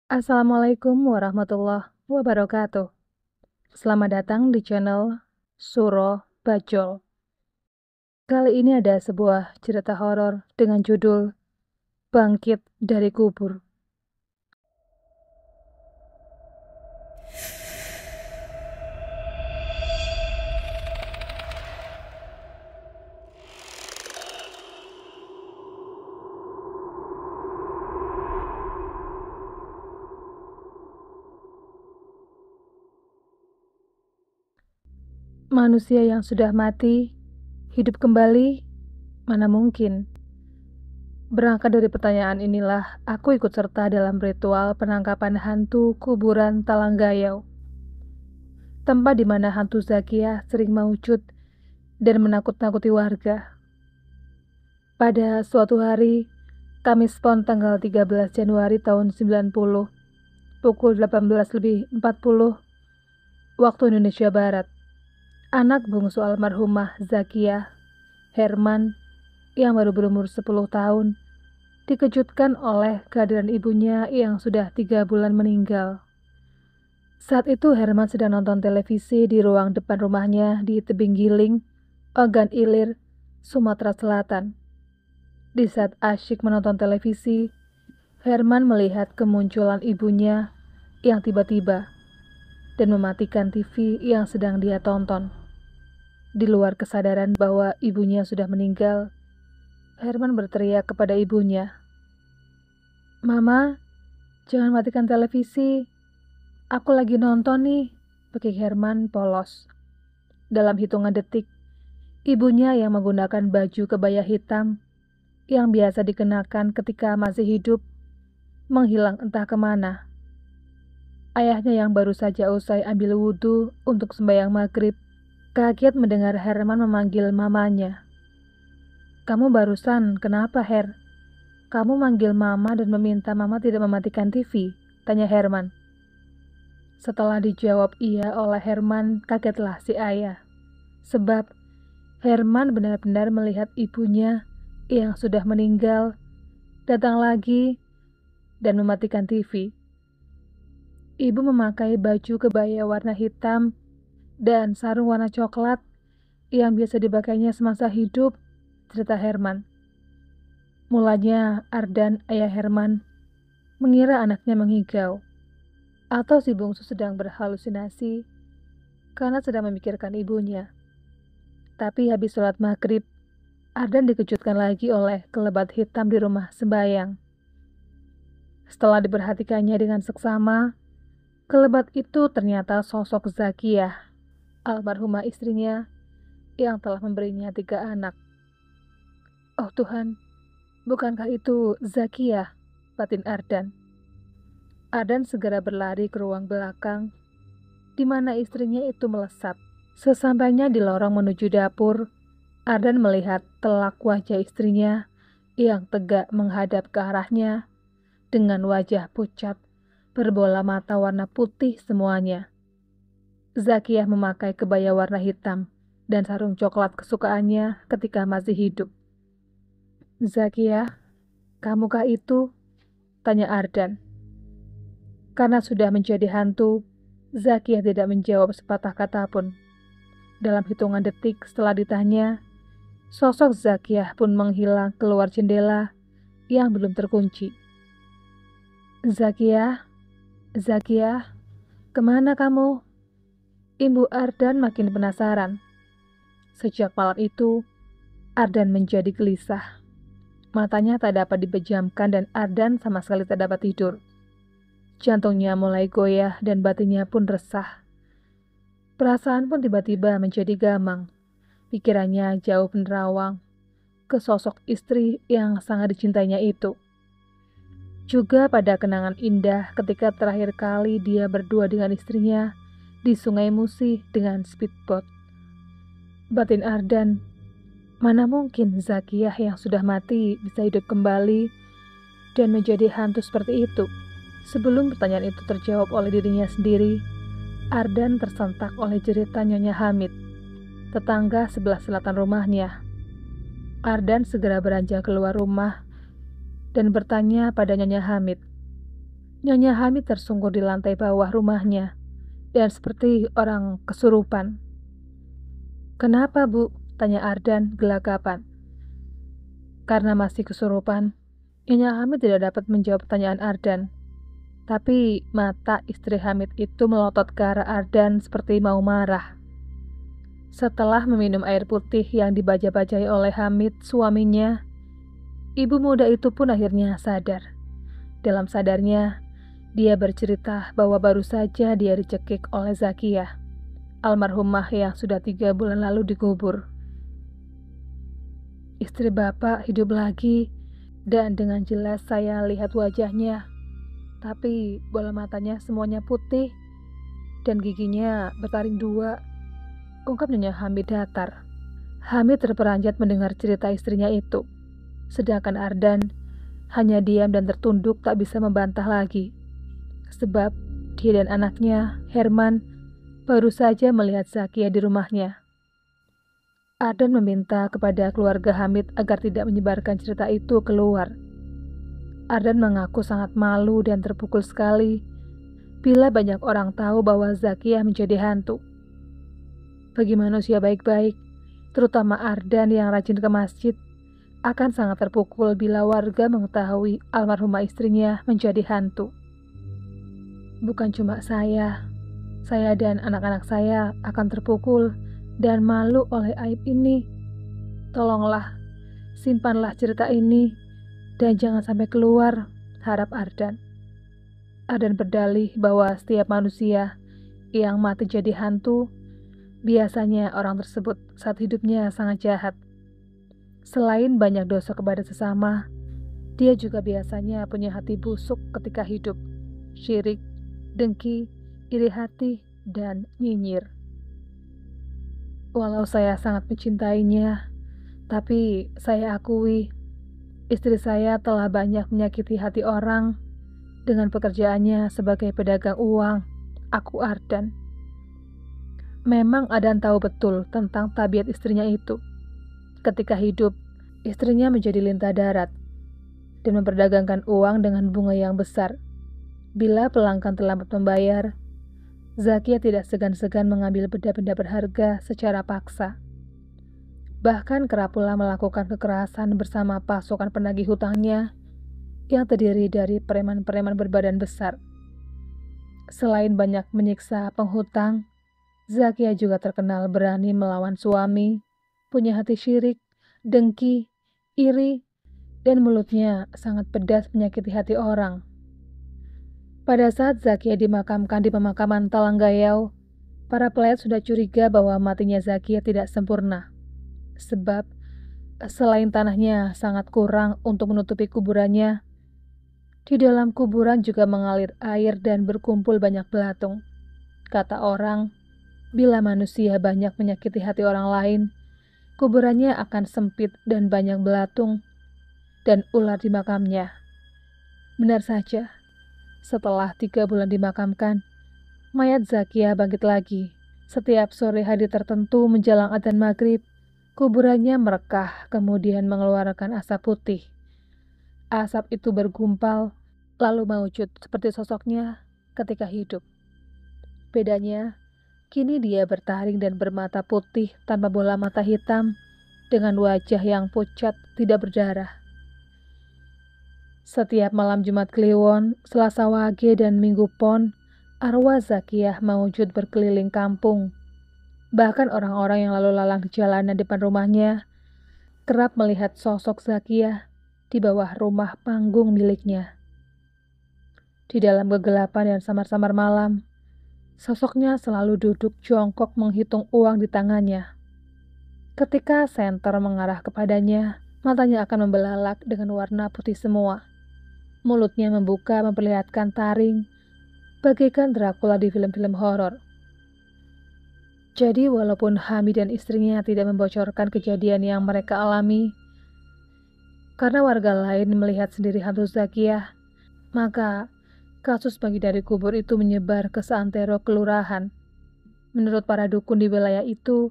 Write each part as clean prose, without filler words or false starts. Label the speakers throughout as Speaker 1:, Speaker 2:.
Speaker 1: Assalamualaikum warahmatullahi wabarakatuh. Selamat datang di channel Suro Bajol. Kali ini ada sebuah cerita horor dengan judul Bangkit dari Kubur. Manusia yang sudah mati, hidup kembali, mana mungkin? Berangkat dari pertanyaan inilah, aku ikut serta dalam ritual penangkapan hantu kuburan Talanggayau. Tempat di mana hantu Zakia sering mewujud dan menakut-nakuti warga. Pada suatu hari, Kamis Pon tanggal 13 Januari tahun 90, pukul 18:40 waktu Indonesia Barat, anak bungsu almarhumah Zakia, Herman, yang baru berumur 10 tahun, dikejutkan oleh kehadiran ibunya yang sudah 3 bulan meninggal. Saat itu Herman sedang nonton televisi di ruang depan rumahnya di Tebing Giling, Ogan Ilir, Sumatera Selatan. Di saat asyik menonton televisi, Herman melihat kemunculan ibunya yang tiba-tiba dan mematikan TV yang sedang dia tonton. Di luar kesadaran bahwa ibunya sudah meninggal, Herman berteriak kepada ibunya, "Mama, jangan matikan televisi. Aku lagi nonton nih," pekik Herman polos. Dalam hitungan detik, ibunya yang menggunakan baju kebaya hitam yang biasa dikenakan ketika masih hidup menghilang entah kemana. Ayahnya yang baru saja usai ambil wudhu untuk sembahyang maghrib, kaget mendengar Herman memanggil mamanya. "Kamu barusan, kenapa Her? Kamu manggil mama dan meminta mama tidak mematikan TV?" tanya Herman. Setelah dijawab iya oleh Herman, kagetlah si ayah. Sebab Herman benar-benar melihat ibunya yang sudah meninggal datang lagi dan mematikan TV. Ibu memakai baju kebaya warna hitam dan sarung warna coklat yang biasa dipakainya semasa hidup, cerita Herman. Mulanya Ardan, ayah Herman, mengira anaknya mengigau atau si bungsu sedang berhalusinasi karena sedang memikirkan ibunya. Tapi habis sholat maghrib, Ardan dikejutkan lagi oleh kelebat hitam di rumah sembayang. Setelah diperhatikannya dengan seksama, kelebat itu ternyata sosok Zakiyah, almarhumah istrinya yang telah memberinya 3 anak. "Oh Tuhan, bukankah itu Zakiyah?" batin Ardan. Ardan segera berlari ke ruang belakang, di mana istrinya itu melesat. Sesampainya di lorong menuju dapur, Ardan melihat telak wajah istrinya yang tegak menghadap ke arahnya dengan wajah pucat, berbola mata warna putih semuanya. Zakiyah memakai kebaya warna hitam dan sarung coklat kesukaannya ketika masih hidup. "Zakiyah, kamukah itu?" tanya Ardan. Karena sudah menjadi hantu, Zakiyah tidak menjawab sepatah kata pun. Dalam hitungan detik setelah ditanya, sosok Zakiyah pun menghilang keluar jendela yang belum terkunci. "Zakiyah, Zakiyah, kemana kamu?" Ibu Ardan makin penasaran. Sejak malam itu, Ardan menjadi gelisah. Matanya tak dapat dipejamkan dan Ardan sama sekali tak dapat tidur. Jantungnya mulai goyah dan batinnya pun resah. Perasaan pun tiba-tiba menjadi gamang. Pikirannya jauh menerawang ke sosok istri yang sangat dicintainya itu. Juga pada kenangan indah ketika terakhir kali dia berdua dengan istrinya di Sungai Musi dengan speedboat. Batin Ardan, mana mungkin Zakiyah yang sudah mati bisa hidup kembali dan menjadi hantu seperti itu? Sebelum pertanyaan itu terjawab oleh dirinya sendiri, Ardan tersentak oleh jeritan Nyonya Hamid, tetangga sebelah selatan rumahnya. Ardan segera beranjak keluar rumah dan bertanya pada Nyonya Hamid, Nyonya Hamid tersungkur di lantai bawah rumahnya dan seperti orang kesurupan. "Kenapa, Bu?" tanya Ardan gelagapan. Karena masih kesurupan, Nyonya Hamid tidak dapat menjawab pertanyaan Ardan. Tapi mata istri Hamid itu melotot ke arah Ardan seperti mau marah. Setelah meminum air putih yang dibaja-bajai oleh Hamid, suaminya, ibu muda itu pun akhirnya sadar. Dalam sadarnya, dia bercerita bahwa baru saja dia dicekik oleh Zakiyah, almarhumah yang sudah 3 bulan lalu dikubur. Istri Bapak hidup lagi, dan dengan jelas saya lihat wajahnya. Tapi bola matanya semuanya putih, dan giginya bertaring 2, ungkap Nyonya Hamid datar. Hamid terperanjat mendengar cerita istrinya itu, sedangkan Ardan hanya diam dan tertunduk tak bisa membantah lagi. Sebab dia dan anaknya, Herman, baru saja melihat Zakiyah di rumahnya. Ardan meminta kepada keluarga Hamid agar tidak menyebarkan cerita itu keluar. Ardan mengaku sangat malu dan terpukul sekali bila banyak orang tahu bahwa Zakiyah menjadi hantu. Bagi manusia baik-baik, terutama Ardan yang rajin ke masjid, akan sangat terpukul bila warga mengetahui almarhumah istrinya menjadi hantu. Bukan cuma saya dan anak-anak saya akan terpukul dan malu oleh aib ini. Tolonglah, simpanlah cerita ini dan jangan sampai keluar, harap Ardan. Ardan berdalih bahwa setiap manusia yang mati jadi hantu, biasanya orang tersebut saat hidupnya sangat jahat. Selain banyak dosa kepada sesama, dia juga biasanya punya hati busuk ketika hidup, syirik, dengki, iri hati, dan nyinyir. Walau saya sangat mencintainya, tapi saya akui istri saya telah banyak menyakiti hati orang dengan pekerjaannya sebagai pedagang uang. Aku Ardan. Memang Ardan tahu betul tentang tabiat istrinya itu. Ketika hidup, istrinya menjadi lintah darat dan memperdagangkan uang dengan bunga yang besar. Bila pelanggan terlambat membayar, Zakiyah tidak segan-segan mengambil benda-benda berharga secara paksa. Bahkan kerap pula melakukan kekerasan bersama pasukan penagih hutangnya yang terdiri dari preman-preman berbadan besar. Selain banyak menyiksa penghutang, Zakiyah juga terkenal berani melawan suami, punya hati syirik, dengki, iri, dan mulutnya sangat pedas menyakiti hati orang. Pada saat Zakiyah dimakamkan di pemakaman Talanggayau, para pelayat sudah curiga bahwa matinya Zakiyah tidak sempurna. Sebab, selain tanahnya sangat kurang untuk menutupi kuburannya, di dalam kuburan juga mengalir air dan berkumpul banyak belatung. Kata orang, bila manusia banyak menyakiti hati orang lain, kuburannya akan sempit dan banyak belatung dan ular di makamnya. Benar saja, setelah 3 bulan dimakamkan, mayat Zakiyah bangkit lagi. Setiap sore hari tertentu menjelang adzan maghrib, kuburannya merekah kemudian mengeluarkan asap putih. Asap itu bergumpal, lalu mewujud seperti sosoknya ketika hidup. Bedanya, kini dia bertaring dan bermata putih tanpa bola mata hitam, dengan wajah yang pucat tidak berdarah. Setiap malam Jumat Kliwon, Selasa Wage, dan Minggu Pon, arwah Zakiyah mewujud berkeliling kampung. Bahkan orang-orang yang lalu lalang di jalanan depan rumahnya kerap melihat sosok Zakiyah di bawah rumah panggung miliknya. Di dalam kegelapan dan samar-samar malam, sosoknya selalu duduk jongkok menghitung uang di tangannya. Ketika senter mengarah kepadanya, matanya akan membelalak dengan warna putih semua. Mulutnya membuka memperlihatkan taring, bagaikan Dracula di film-film horor. Jadi walaupun Hamid dan istrinya tidak membocorkan kejadian yang mereka alami, karena warga lain melihat sendiri hantu Zakiyah, maka kasus bagi dari kubur itu menyebar ke seantero kelurahan. Menurut para dukun di wilayah itu,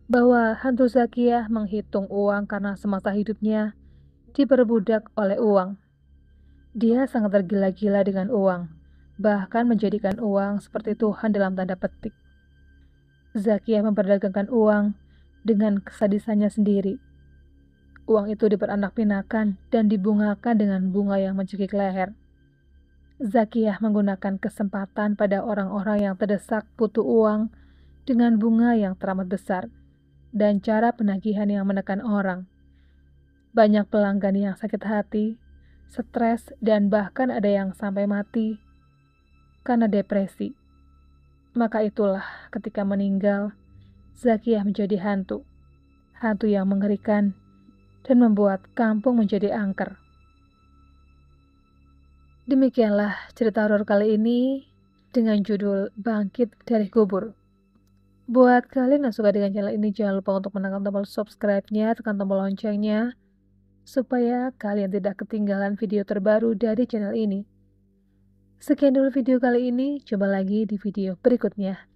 Speaker 1: bahwa hantu Zakiyah menghitung uang karena semasa hidupnya diperbudak oleh uang. Dia sangat tergila-gila dengan uang, bahkan menjadikan uang seperti Tuhan dalam tanda petik. Zakiyah memperdagangkan uang dengan kesadisannya sendiri. Uang itu diperanak-pinakan dan dibungakan dengan bunga yang mencekik leher. Zakiyah menggunakan kesempatan pada orang-orang yang terdesak butuh uang dengan bunga yang teramat besar dan cara penagihan yang menekan orang. Banyak pelanggan yang sakit hati, stres, dan bahkan ada yang sampai mati karena depresi. Maka itulah ketika meninggal, Zakiyah menjadi hantu yang mengerikan dan membuat kampung menjadi angker. Demikianlah cerita horor kali ini dengan judul Bangkit dari Kubur. Buat kalian yang suka dengan channel ini, jangan lupa untuk menekan tombol subscribe-nya, tekan tombol loncengnya, supaya kalian tidak ketinggalan video terbaru dari channel ini. Sekian dulu video kali ini, coba lagi di video berikutnya.